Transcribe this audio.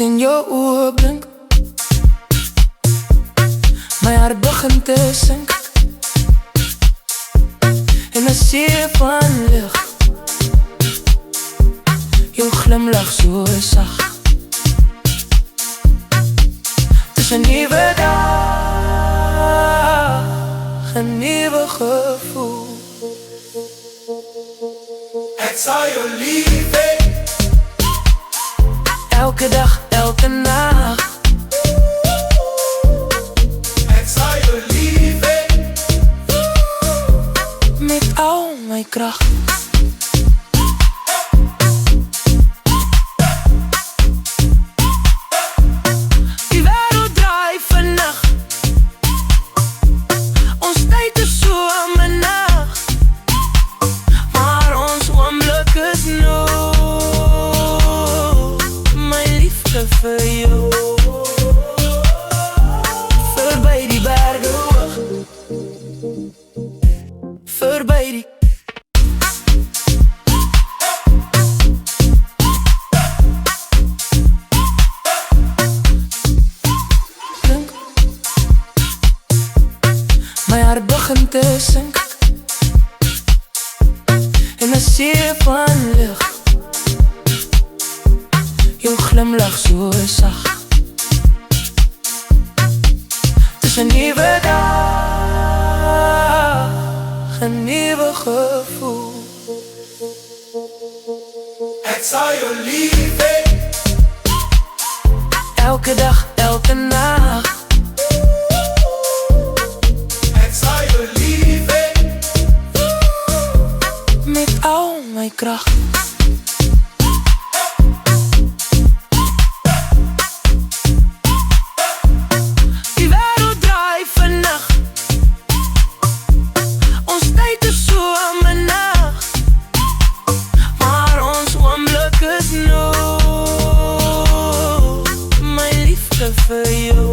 sien jou oë blink, my hart begin te sink in 'n see van lig. Jou glimlach so sag, dis 'n nuwe dag, 'n nuwe gevoel. Ek sal jou lief hê, Elke dag, elke nacht. ek sal jou lief hê, Met al my kracht. Die wêreld draai vannacht, ons tyd is so aan my nacht, maar ons oomblik is nou, my liefde vir jou. Verby die berge hoog, verby die klink, my hart begin te sink in 'n see van lig. Jou glimlach so sag, dis 'n nuwe dag, 'n nuwe gevoel. ek sal jou lief hê, Elke dag, elke nacht. ek sal jou lief hê, Met al my kracht. Die wêreld draai vannacht, ons tyd is so aan my nacht, maar ons oomblik is nou, my liefde vir jou.